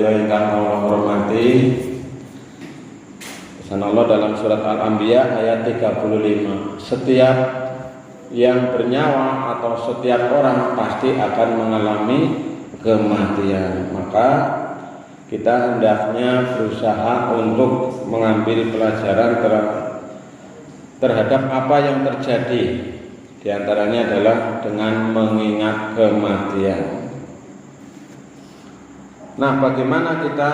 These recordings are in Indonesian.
sedaya ingkang Allah hormati, pesan Allah dalam surat Al-Anbiya ayat 35, setiap yang bernyawa atau setiap orang pasti akan mengalami kematian. Maka kita hendaknya berusaha untuk mengambil pelajaran terhadap apa yang terjadi. Di antaranya adalah dengan mengingat kematian. Nah, bagaimana kita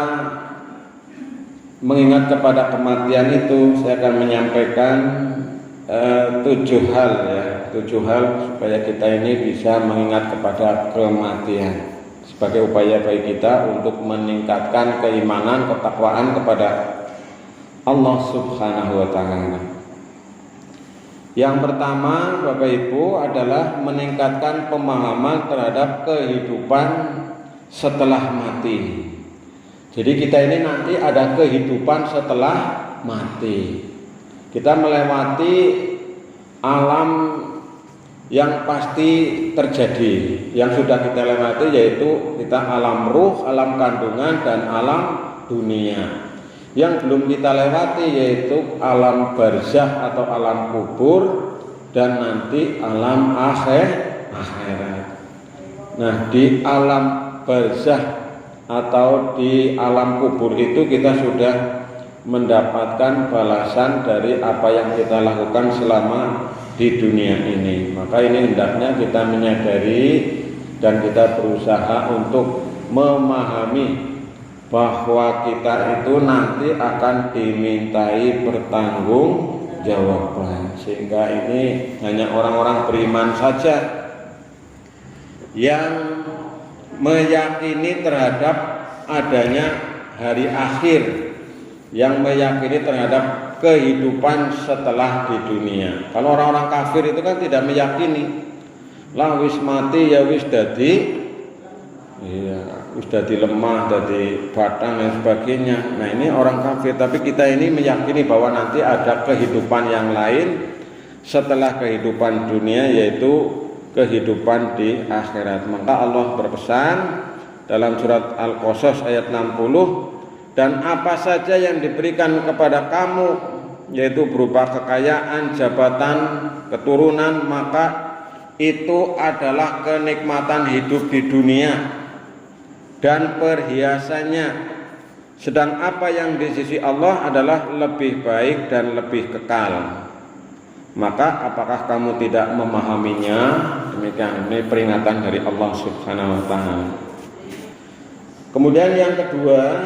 mengingat kepada kematian itu? Saya akan menyampaikan 7 hal ya, 7 hal supaya kita ini bisa mengingat kepada kematian sebagai upaya bagi kita untuk meningkatkan keimanan, ketakwaan kepada Allah Subhanahu wa taala. Yang pertama, Bapak Ibu, adalah meningkatkan pemahaman terhadap kehidupan setelah mati. Jadi kita ini nanti ada kehidupan setelah mati. Kita melewati alam yang pasti terjadi, yang sudah kita lewati, yaitu kita alam ruh, alam kandungan, dan alam dunia. Yang belum kita lewati yaitu alam barzakh atau alam kubur, dan nanti alam akhirat. Nah, di alam barzakh atau di alam kubur itu kita sudah mendapatkan balasan dari apa yang kita lakukan selama di dunia ini. Maka ini hendaknya kita menyadari dan kita berusaha untuk memahami bahwa kita itu nanti akan dimintai pertanggungjawaban. Sehingga ini hanya orang-orang beriman saja yang meyakini terhadap adanya hari akhir, yang meyakini terhadap kehidupan setelah di dunia. Kalau orang-orang kafir itu kan tidak meyakini, lah wis mati ya wis dadi, wis dadi lemah, dadi batang dan sebagainya. Nah, ini orang kafir, tapi kita ini meyakini bahwa nanti ada kehidupan yang lain setelah kehidupan dunia, yaitu kehidupan di akhirat. Maka Allah berpesan dalam surat Al-Qasas ayat 60, dan apa saja yang diberikan kepada kamu, yaitu berupa kekayaan, jabatan, keturunan, maka itu adalah kenikmatan hidup di dunia dan perhiasannya. Sedang apa yang di sisi Allah adalah lebih baik dan lebih kekal. Maka apakah kamu tidak memahaminya? Demikian, ini peringatan dari Allah Subhanahu wa taala. Kemudian yang kedua,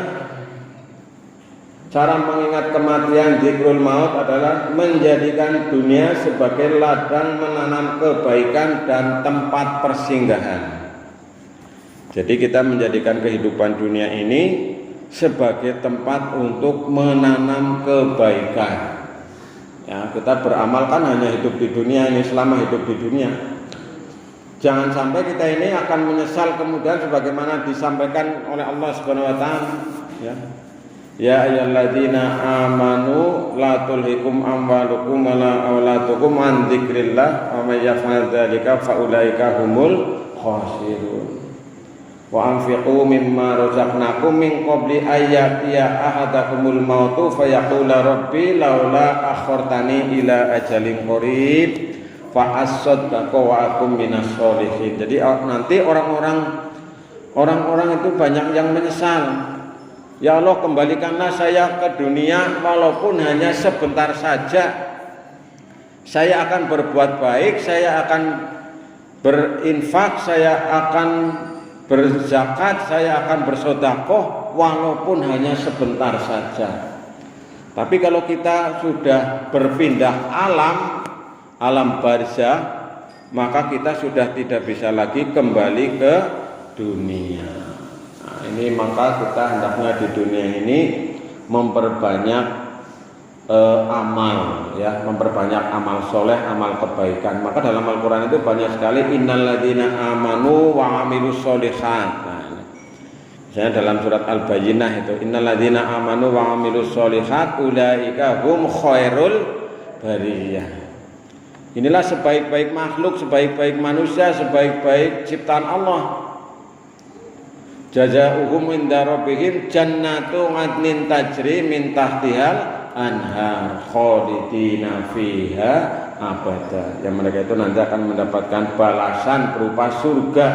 cara mengingat kematian, dzikrul maut, adalah menjadikan dunia sebagai ladang menanam kebaikan dan tempat persinggahan. Jadi kita menjadikan kehidupan dunia ini sebagai tempat untuk menanam kebaikan. Ya, kita beramal kan hanya hidup di dunia ini, selama hidup di dunia. Jangan sampai kita ini akan menyesal kemudian sebagaimana disampaikan oleh Allah Subhanahu wa taala, ya. Ya ayyuhalladzina amanu la tulhikum amwalukum wala auladukum an dzikrillah wa may yaf'al dzalika faulaika humul khasirun. Wa anfiqu mimma razaqnakum min qabli ayyatiya ahadakumul mautu fayaqula rabbi laula akhartani ila ajalin qarib fa asaddaqu wa akum minas sholihin. Jadi nanti orang-orang itu banyak yang menyesal. Ya Allah, kembalikanlah saya ke dunia walaupun hanya sebentar saja. Saya akan berbuat baik, saya akan berinfak, saya akan berzakat, saya akan bersedekah walaupun hanya sebentar saja. Tapi kalau kita sudah berpindah alam barzakh, maka kita sudah tidak bisa lagi kembali ke dunia. Nah, ini maka kita hendaknya di dunia ini memperbanyak amal, ya, memperbanyak amal soleh, amal kebaikan. Maka dalam Al-Quran itu banyak sekali innalladzina amanu wa amilus sholihat. Nah, misalnya dalam surat Al-Bayyinah itu innalladzina amanu wa amilus sholihat ulaika hum khairul bariyah. Inilah sebaik-baik makhluk, sebaik-baik manusia, sebaik-baik ciptaan Allah. Jazaohum inda rabbihim jannatu 'adnin tajri min tahtihal anhar khalidina fiha abada. Yang mereka itu nanti akan mendapatkan balasan berupa surga.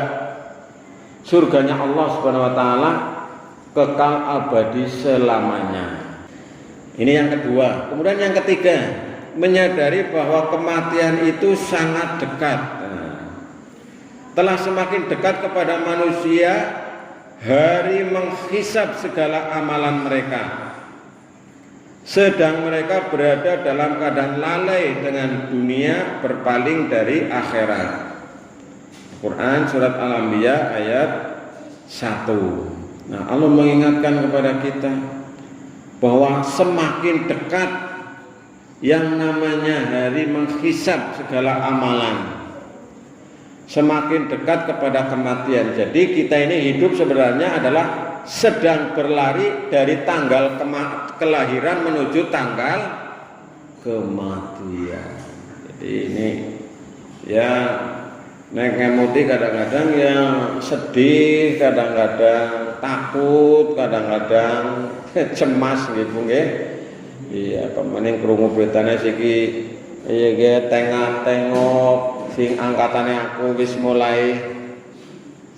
Surganya Allah Subhanahu wa taala kekal abadi selamanya. Ini yang kedua. Kemudian yang ketiga, menyadari bahwa kematian itu sangat dekat. Telah semakin dekat kepada manusia hari menghisab segala amalan mereka, sedang mereka berada dalam keadaan lalai dengan dunia, berpaling dari akhirat. Quran surat Al-Anbiya ayat 1. Nah, Allah mengingatkan kepada kita bahwa semakin dekat yang namanya hari menghisab segala amalan, semakin dekat kepada kematian. Jadi kita ini hidup sebenarnya adalah sedang berlari dari tanggal kelahiran menuju tanggal kematian. Jadi ini ya ngemuti kadang-kadang yang sedih, kadang-kadang takut, kadang-kadang cemas gitu nggih. Iya, pemaning krungu beritane siki iya tengok sing angkatane aku wis mulai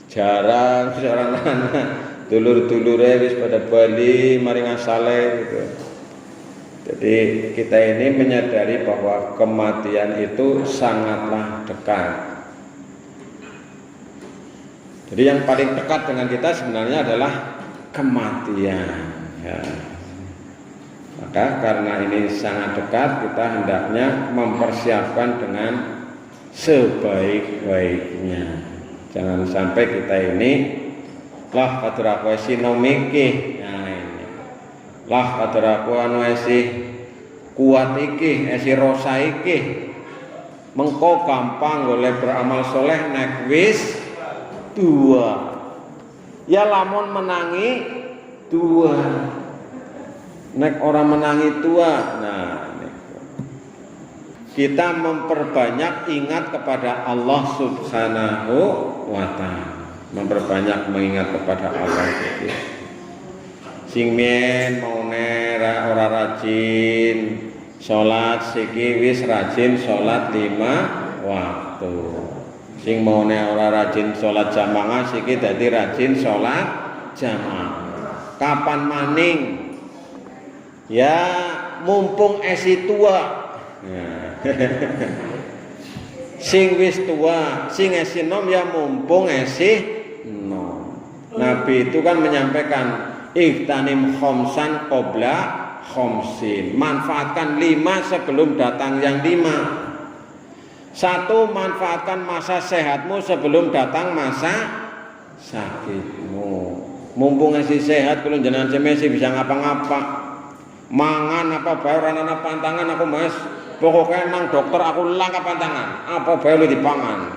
jarang orang anak dulur-dulure wis pada bali mari ngasale gitu. Jadi kita ini menyadari bahwa kematian itu sangatlah dekat. Jadi yang paling dekat dengan kita sebenarnya adalah kematian ya. Maka karena ini sangat dekat, kita hendaknya mempersiapkan dengan sebaik-baiknya. Jangan sampai kita ini lah kadur aku sinau mikih. Nah ini. Lah kadur aku anu esi kuat iki, esi rosa iki. Mengko gampang golek beramal soleh nek wis tua. Ya lamun menangi tua. Nek orang menangi tua. Nah kita memperbanyak ingat kepada Allah Subhanahu wa ta'ala, memperbanyak mengingat kepada Allah. Sing mien mau ora rajin salat siki wis rajin salat 5 waktu. Sing mau ora rajin salat jamaah siki dadi rajin salat jamaah. Kapan maning? Ya mumpung esi tua. Sing wis tua, sing esi nom ya mumpung esi nom. Nabi itu kan menyampaikan ihtanim khomsan qabla khomsin. Manfaatkan 5 sebelum datang yang 5. 1. Manfaatkan masa sehatmu sebelum datang masa sakitmu. Mumpung esi sehat kalau jenengan semesi bisa ngapa-ngapa. Mangan apa bae ora ana pantangan aku Mas. Pokoknya nang dokter aku langkah pantangan. Apa bae lu dipangan.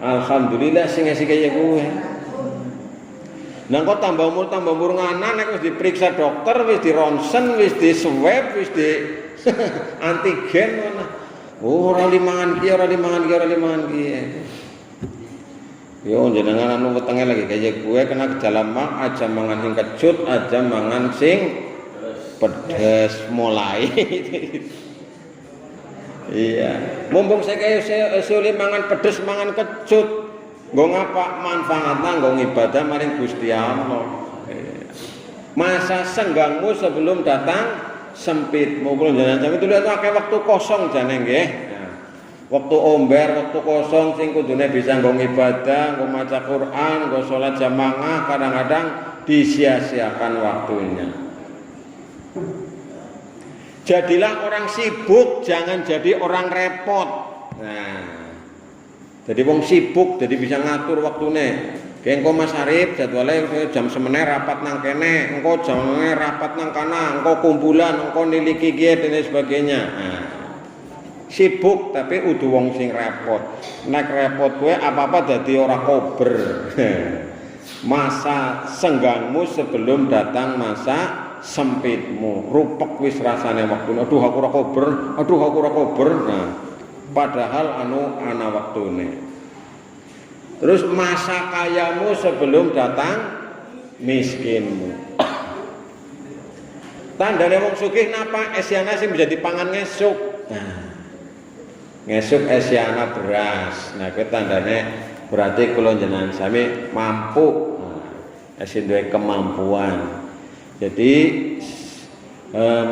Alhamdulillah sing ngisi kaya kowe. Nang kok tambah umur nganan nek wis diperiksa dokter, wis di ronsen, wis di swab, wis di antigen ngono. Oh, ora limangan ki, ora limangan ki. Yo jenengan anu wetenge lagi kaya kowe kena kejalan mak aja mangan sing kecut, aja mangan sing pedes mulai. Iya, mumpung saya kayak sulit mangan pedes, mangan kecut, nggo ngapa manfaatnya nggo ibadah maring Gusti Allah. Masa senggangmu sebelum datang sempitmu. Kalau jangan itu lihat akeh waktu kosong jane nggih. Waktu omber, waktu kosong sing kudune bisa nggo ibadah, nggo maca Quran, nggo salat jamaah, kadang-kadang disia-siakan waktunya. Jadilah orang sibuk, jangan jadi orang repot. Nah, jadi wong sibuk, jadi bisa ngatur waktune. Kayak engko Mas Arif jadwalnya jam semene rapat nang kene, engko jamane rapat nang kana, engko kumpulan, engko niliki kiye dan sebagainya. Nah, sibuk tapi udah wong sing repot. Nek repot kowe apa-apa dadi ora kober. Masa senggangmu sebelum datang masa sempitmu, rupek wis rasane waktune. Aduh aku ora kober. Nah, padahal anu ana waktune. Terus masa kayamu sebelum datang miskinmu. Tandane wong sugih napa esiana sing bisa dipangan ngesuk. Nah, ngesuk esiana beras. Nah, kuwi tandane berarti kula jenengan sami mampu. Nah, esi duwe kemampuan. Jadi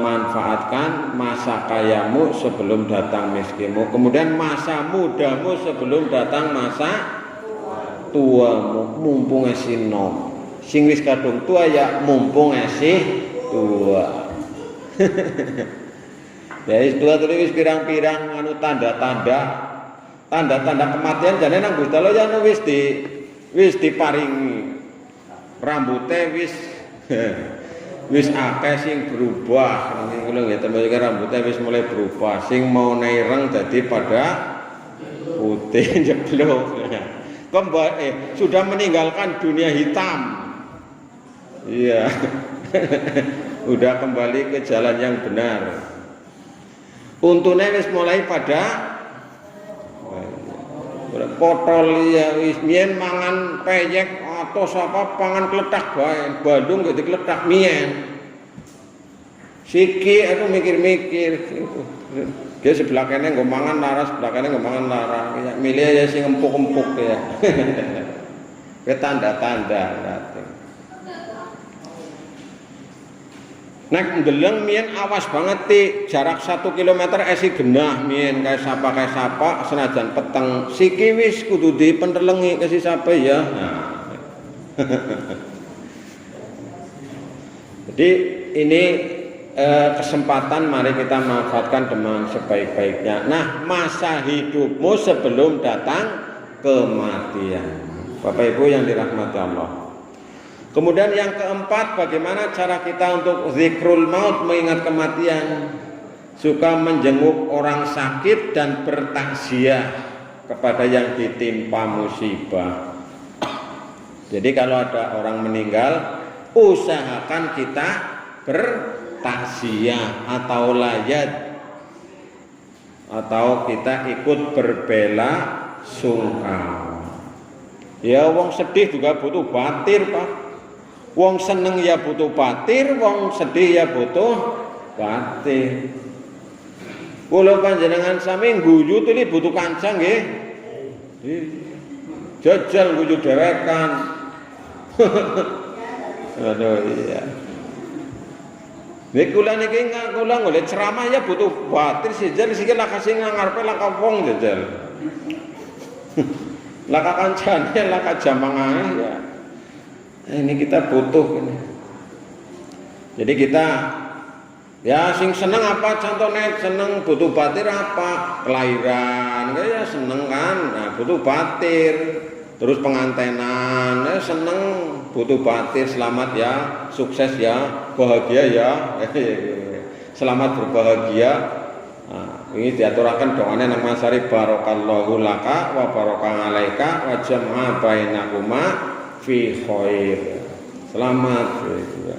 manfaatkan masa kayamu sebelum datang miskinmu. Kemudian masa mudamu sebelum datang masa tuamu. Mumpung esi nom. Sing wis kadung tua ya mumpung esi tua. Ya wis tua terus wis pirang-pirang anu tanda-tanda kematian jane nang Gusti Allah ya wis diparingi rambutnya wis akeh sing berubah. Niki kula nggih tembe rambutnya wis mulai berubah. Sing mau ireng dadi pada putih jeblok. Kembali sudah meninggalkan dunia hitam. Iya. Udah kembali ke jalan yang benar. Untune wis mulai pada potol ya wis mien mangan peyek atau apa pangan kletak bae. Bandung gak dikletak mien. Siki aku mikir-mikir dia sebelah kene nggo mangan lara, sebelah kene nggo mangan lara. Ya milih ya sing empuk-empuk ya. Ke tanda-tanda berarti. Nek ndeleng mien awas banget ti jarak 1 km esi genah mien kayak sapa senajan peteng siki wis kudu dipentelengi ke si sapa ya. Nah. Jadi ini kesempatan mari kita manfaatkan dengan sebaik-baiknya. Nah, masa hidupmu sebelum datang kematian. Bapak Ibu yang dirahmati Allah. Kemudian yang keempat, bagaimana cara kita untuk zikrul maut, mengingat kematian. Suka menjenguk orang sakit dan bertakziah kepada yang ditimpa musibah. Jadi kalau ada orang meninggal, usahakan kita bertakziah atau layat, atau kita ikut berbela sungkawa. Ya wong sedih juga butuh batir, Pak. Wong seneng ya butuh batir, wong sedih ya butuh batir. Kula panjenengan sami guyu tuli butuh kancang nggih. Jajal guyu dhewekan. Aduh iya. Nek kula niki kula golek ceramah ya butuh batir sijil siki lak sing ngarepe lak wong jajal. Lak kancane lak jamangane ya. Ini kita butuh ini. Jadi kita ya sing seneng apa contohnya seneng butuh batir apa kelahiran ya seneng kan nah, butuh batir terus pengantenan ya seneng butuh batir selamat ya sukses ya bahagia ya selamat berbahagia. Nah, ini diaturakan doanya nang masari barokallahu laka wa barokah alaika wa jam'a bainakuma fi khair. Selamat gitu.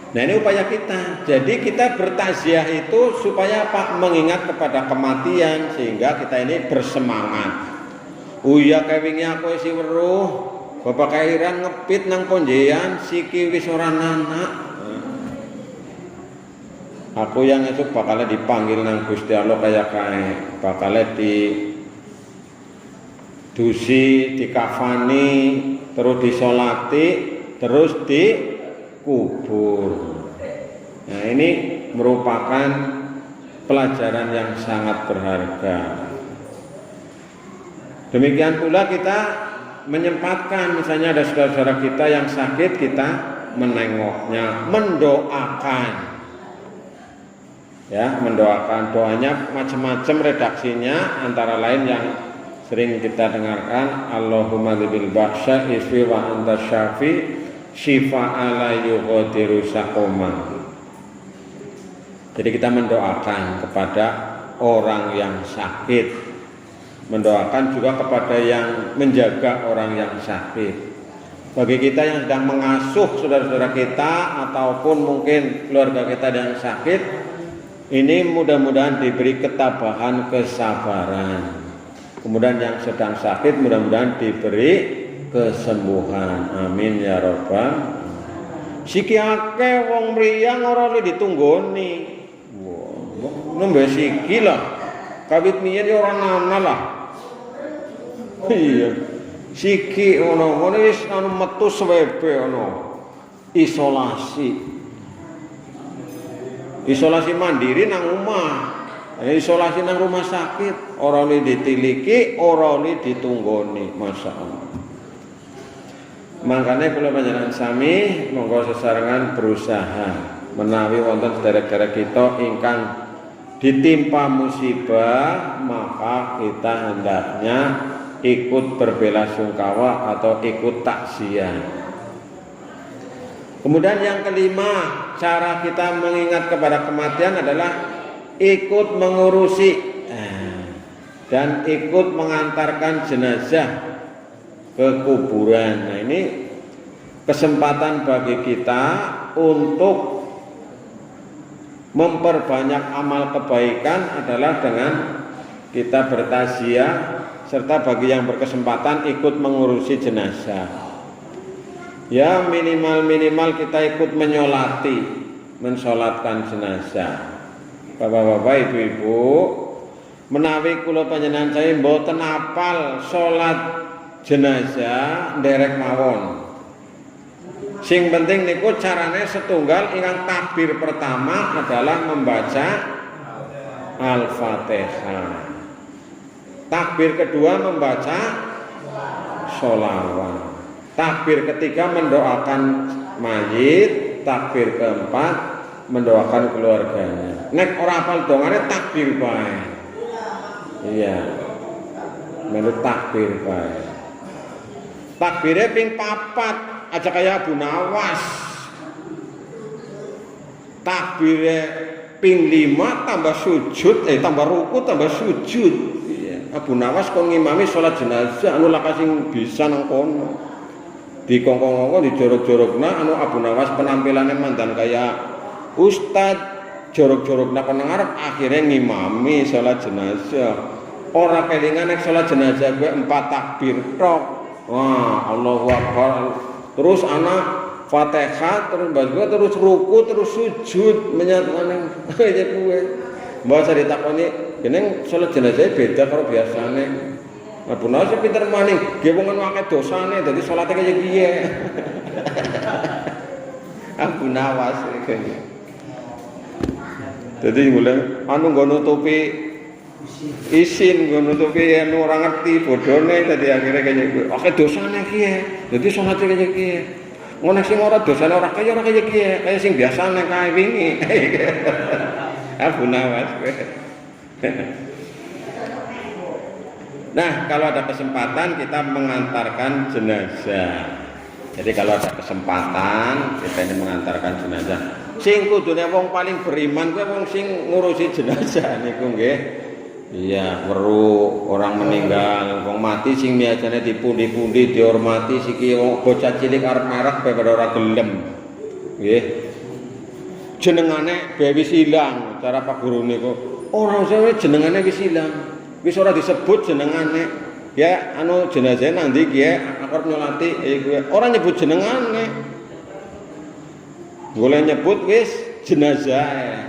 Nah ini upaya kita. Jadi kita bertakziah itu supaya apa? Mengingat kepada kematian sehingga kita ini bersemangat. Uya kewingi aku isi weruh, bapak kairan ngepit nang ponjean siki wis ora nanak. Aku yang itu bakalnya dipanggil nang Gusti Allah kayak bakalnya di dusi, dikafani, terus disolati, terus dikubur. Nah ini merupakan pelajaran yang sangat berharga. Demikian pula kita menyempatkan, misalnya ada saudara-saudara kita yang sakit, kita menengoknya, mendoakan. Ya, mendoakan, doanya macam-macam redaksinya, antara lain yang sering kita dengarkan, Allahumma bil ba'sa isfi wa anta syafi syifa'a la yughadiru saqama. Jadi kita mendoakan kepada orang yang sakit, mendoakan juga kepada yang menjaga orang yang sakit. Bagi kita yang sedang mengasuh saudara-saudara kita ataupun mungkin keluarga kita yang sakit, ini mudah-mudahan diberi ketabahan, kesabaran. Kemudian yang sedang sakit mudah-mudahan diberi kesembuhan. Amin ya rabbal. Siki akeh wong mriyang ora ditunggoni. Nembe siki lah. Kawit miyen ya ora ana lah. Iya. Siki ngono wis anu metu swebe ono. Isolasi mandiri nang omah. Isolasi nang rumah sakit, ora oleh ditiliki, ora oleh ditunggoni, masyaallah. Makanya kula panjenengan sami monggo sesarengan berusaha menawi wonten sedherek-sedherek kita ingkang ditimpa musibah, maka kita hendaknya ikut berbelasungkawa atau ikut takziah. Kemudian yang kelima, cara kita mengingat kepada kematian adalah ikut mengurusi dan ikut mengantarkan jenazah ke kuburan. Nah, ini kesempatan bagi kita untuk memperbanyak amal kebaikan adalah dengan kita bertaziah, serta bagi yang berkesempatan ikut mengurusi jenazah. Ya minimal kita ikut mensolatkan jenazah. Bapak-bapak, ibu-ibu, menawi kula panjenengan saya mboten apal salat jenazah nderek mawon. Sing penting niku carane setunggal ingkang takbir pertama adalah membaca Al-Fatihah. Takbir kedua membaca sholawat. Takbir ketiga mendoakan mayit, takbir keempat mendoakan keluarganya. Nek ora apal dongane takbir bae. Iya. Menurut takbir bae. Takbirnya ping 4 aja kayak Abu Nawas. Takbirnya ping 5 tambah sujud, tambah ruku tambah sujud. Iya. Abu Nawas kon ngimami salat jenazah anu laka sing bisa nang kono. Dikongkong-kongkong dijorok-jorokna anu Abu Nawas penampilannya mandan kayak Ustad jorok-jorok nak ngarep akhirnya ngimami sholat jenazah. Orang kelingan nek sholat jenazah gue 4 takbir tok. Wah, Allahu Akbar. Terus anak Fatihah terus gue terus ruku terus sujud menyatakan kaya gue. Mbak saya ditakoni, jeneng sholat jenazah beda karo biasane. Abu Nawas pinter maning, nggih wong akeh dosane dadi salate kaya piye. Abu Nawas iki. Jadi mulai anu nggo nutupi isin, nggo nutupi anu ora ngerti bodhone dadi akhire kaya kuwi. Akeh dosane kiye. Dadi salate kaya kiye. Ngono sing ora dosane ora kaya kiye, kaya sing biasane kae wingi. Abu Nawas. Nah, kalau ada kesempatan kita mengantarkan jenazah. Jadi kalau ada kesempatan kita ini mengantarkan jenazah. Sing kudune wong paling beriman kuwi wong sing ngurusi jenazah niku nggih. Iya, weruh orang meninggal, wong mati sing biasane dipundi-pundi dihormati siki wong bocah cilik arep merah pada ora gelem. Nggih. Jenengane wis ilang, cara Pak Guru niku. Ora usah jenengane wis ilang. Wis ora disebut jenengane. Ya anu jenazah nang ndi ki arep nyolati ora nyebut jenengane. Golek nyebut wis jenazah.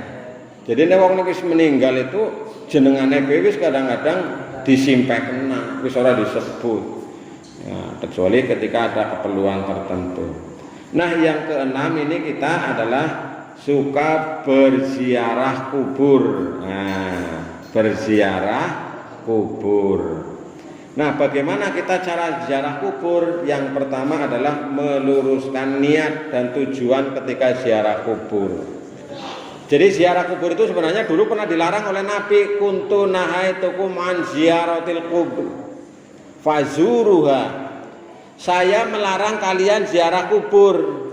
Jadi nek wong wis meninggal itu jenengane wis kadang-kadang disimpekna, wis ora disebut. Ya, kecuali ketika ada keperluan tertentu. Nah, yang keenam ini kita adalah suka berziarah kubur. Nah, berziarah kubur. Nah, bagaimana kita cara ziarah kubur? Yang pertama adalah meluruskan niat dan tujuan ketika ziarah kubur. Jadi ziarah kubur itu sebenarnya dulu pernah dilarang oleh Nabi, kuntu nahaitukum an ziyaratil kubur fazuruha. Saya melarang kalian ziarah kubur.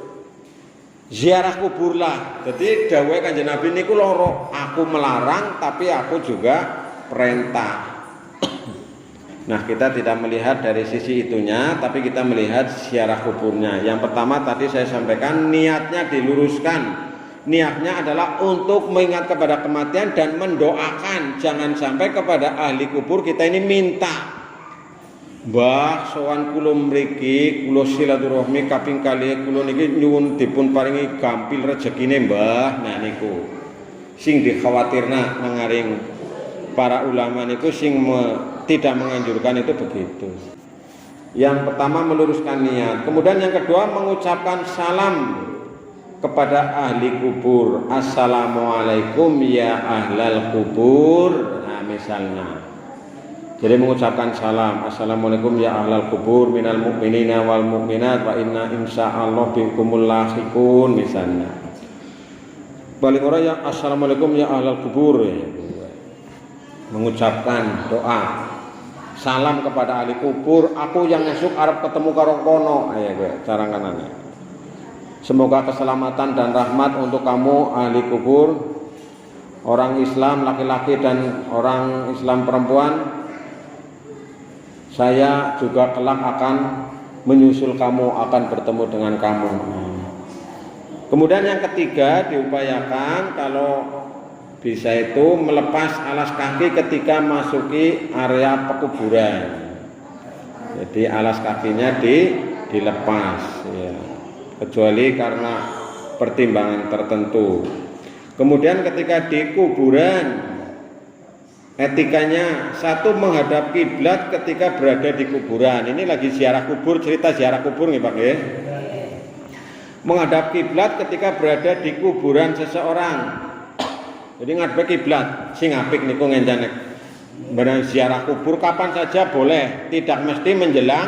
Ziarah kuburlah. Jadi dawuhe Kanjeng Nabi niku loro, aku melarang tapi aku juga perintah. Nah, kita tidak melihat dari sisi itunya, tapi kita melihat ziarah kuburnya. Yang pertama tadi saya sampaikan niatnya diluruskan. Niatnya adalah untuk mengingat kepada kematian dan mendoakan. Jangan sampai kepada ahli kubur kita ini minta. Mbah sowan kula mriki kula silaturahmi kaping kalih kula niki nyuwun dipun paringi gampil rezekine Mbah. Nah niku sing dikhawatirna mengaring para ulama niku sing tidak menganjurkan itu begitu. Yang pertama meluruskan niat, kemudian yang kedua mengucapkan salam kepada ahli kubur. Assalamualaikum ya ahlal kubur. Nah misalnya, jadi mengucapkan salam, assalamualaikum ya ahlal kubur minal mu'minina wal mu'minat wa inna insyaallah bikumul lahiqun misalnya. Paling orang ya assalamualaikum ya ahlal kubur ya. Mengucapkan doa salam kepada ahli kubur, aku yang esuk arep ketemu karo kono ayo kowe cara kanane. Semoga keselamatan dan rahmat untuk kamu ahli kubur, orang Islam laki-laki dan orang Islam perempuan. Saya juga kelak akan menyusul kamu, akan bertemu dengan kamu. Kemudian yang ketiga diupayakan kalau bisa itu melepas alas kaki ketika masuki area pekuburan. Jadi alas kakinya dilepas ya. Kecuali karena pertimbangan tertentu. Kemudian ketika di kuburan etikanya satu menghadap kiblat ketika berada di kuburan. Ini lagi ziarah kubur, cerita ziarah kubur nih Pak ya. Menghadap kiblat ketika berada di kuburan seseorang. Jadi ngadep kiblat, sing apik niku ngenjane. Barang ziarah kubur kapan saja boleh, tidak mesti menjelang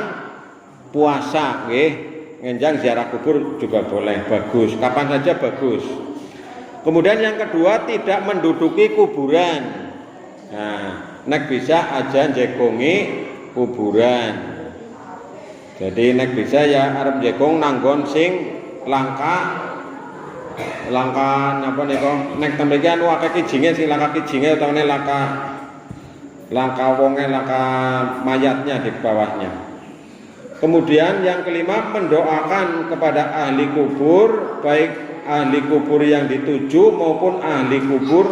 puasa nggih. Ngenjang ziarah kubur juga boleh, bagus. Kapan saja bagus. Kemudian yang kedua tidak menduduki kuburan. Nah, nek bisa aja njegongi kuburan. Jadi nek bisa ya arep njegong nanggon sing langka napa niku nek temriki anu akeh kijinge sing langka kijinge utawane langka wonge langka mayatnya di bawahnya. Kemudian yang kelima mendoakan kepada ahli kubur, baik ahli kubur yang dituju maupun ahli kubur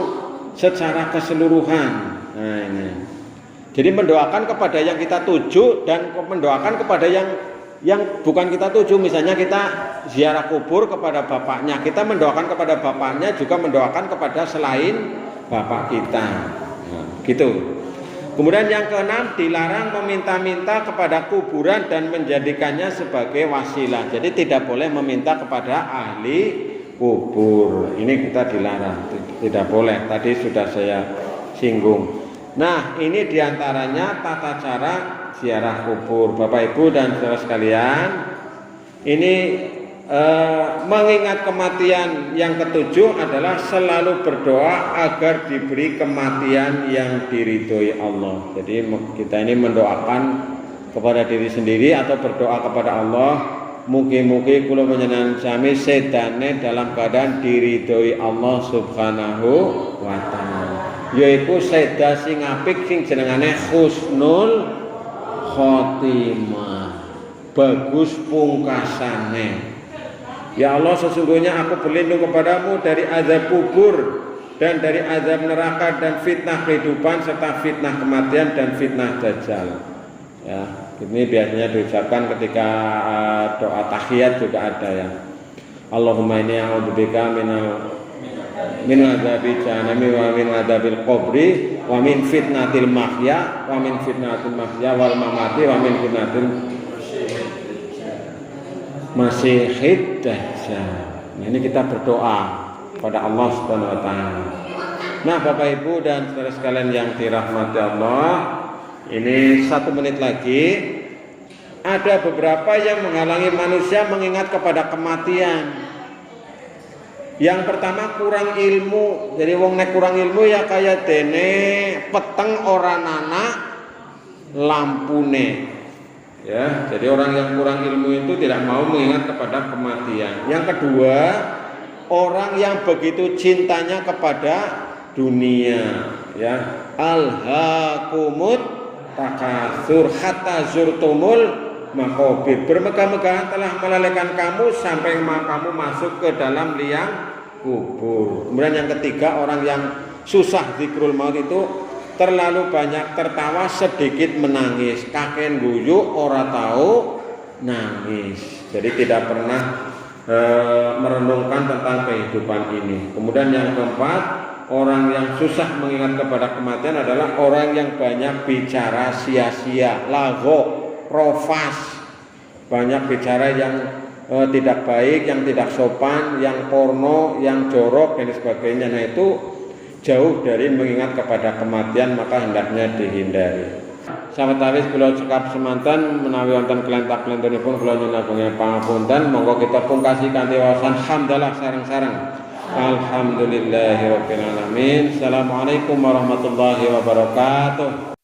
secara keseluruhan. Nah ini. Jadi mendoakan kepada yang kita tuju dan mendoakan kepada yang bukan kita tuju. Misalnya kita ziarah kubur kepada bapaknya, kita mendoakan kepada bapaknya juga mendoakan kepada selain bapak kita. Nah, gitu. Kemudian yang keenam dilarang meminta-minta kepada kuburan dan menjadikannya sebagai wasilah. Jadi tidak boleh meminta kepada ahli kubur. Ini kita dilarang, tidak boleh. Tadi sudah saya singgung. Nah, ini diantaranya tata cara ziarah kubur. Bapak Ibu dan saudara sekalian, ini mengingat kematian yang ketujuh adalah selalu berdoa agar diberi kematian yang diridhoi Allah. Jadi kita ini mendoakan kepada diri sendiri atau berdoa kepada Allah, mugi-mugi kula panjenengan sami sedane dalam keadaan diridhoi Allah Subhanahu wa taala. Yaiku seda sing apik sing jenengane husnul khotimah. Bagus pungkasane. Ya Allah, sesungguhnya aku berlindung kepadamu dari azab kubur dan dari azab neraka dan fitnah kehidupan serta fitnah kematian dan fitnah dajjal. Ya, ini biasanya diucapkan ketika doa tahiyat juga ada ya. Allahumma inni a'udzubika min adzabi jahannam wa min adzabil qabri wa min fitnatil mahya wa min fitnatil mahya wal mamati wa min fitnatil Masihid Dajjal. Ini kita berdoa pada Allah Subhanahu wa taala. Nah, Bapak Ibu dan saudara sekalian yang dirahmati Allah, ini 1 menit lagi. Ada beberapa yang menghalangi manusia mengingat kepada kematian. Yang pertama kurang ilmu. Jadi wong nek kurang ilmu ya kaya dene peteng ora nana lampune. Ya, jadi orang yang kurang ilmu itu tidak mau mengingat kepada kematian. Yang kedua, orang yang begitu cintanya kepada dunia, ya. Alhaakumut takatsur hatta zurtumul maqabir. Bermegah-megahan telah melalaikan kamu sampai kamu masuk ke dalam liang kubur. Kemudian yang ketiga, orang yang susah zikrul maut itu terlalu banyak tertawa sedikit menangis, kakek guyu ora tahu nangis. Jadi tidak pernah merenungkan tentang kehidupan ini. Kemudian yang keempat, orang yang susah mengingat kepada kematian adalah orang yang banyak bicara sia-sia, lago, rofas, banyak bicara yang tidak baik, yang tidak sopan, yang porno, yang jorok dan sebagainya. Nah itu jauh dari mengingat kepada kematian, maka hendaknya dihindari. Sahabat Hafiz kula cekap semanten menawi wonten kelentak-kelentunipun kula nyuwun agung pangapunten. Monggo kita pungkasi kanthi wawasan hamdalah sareng-sareng. Alhamdulillahirabbil alamin. Assalamualaikum warahmatullahi wabarakatuh.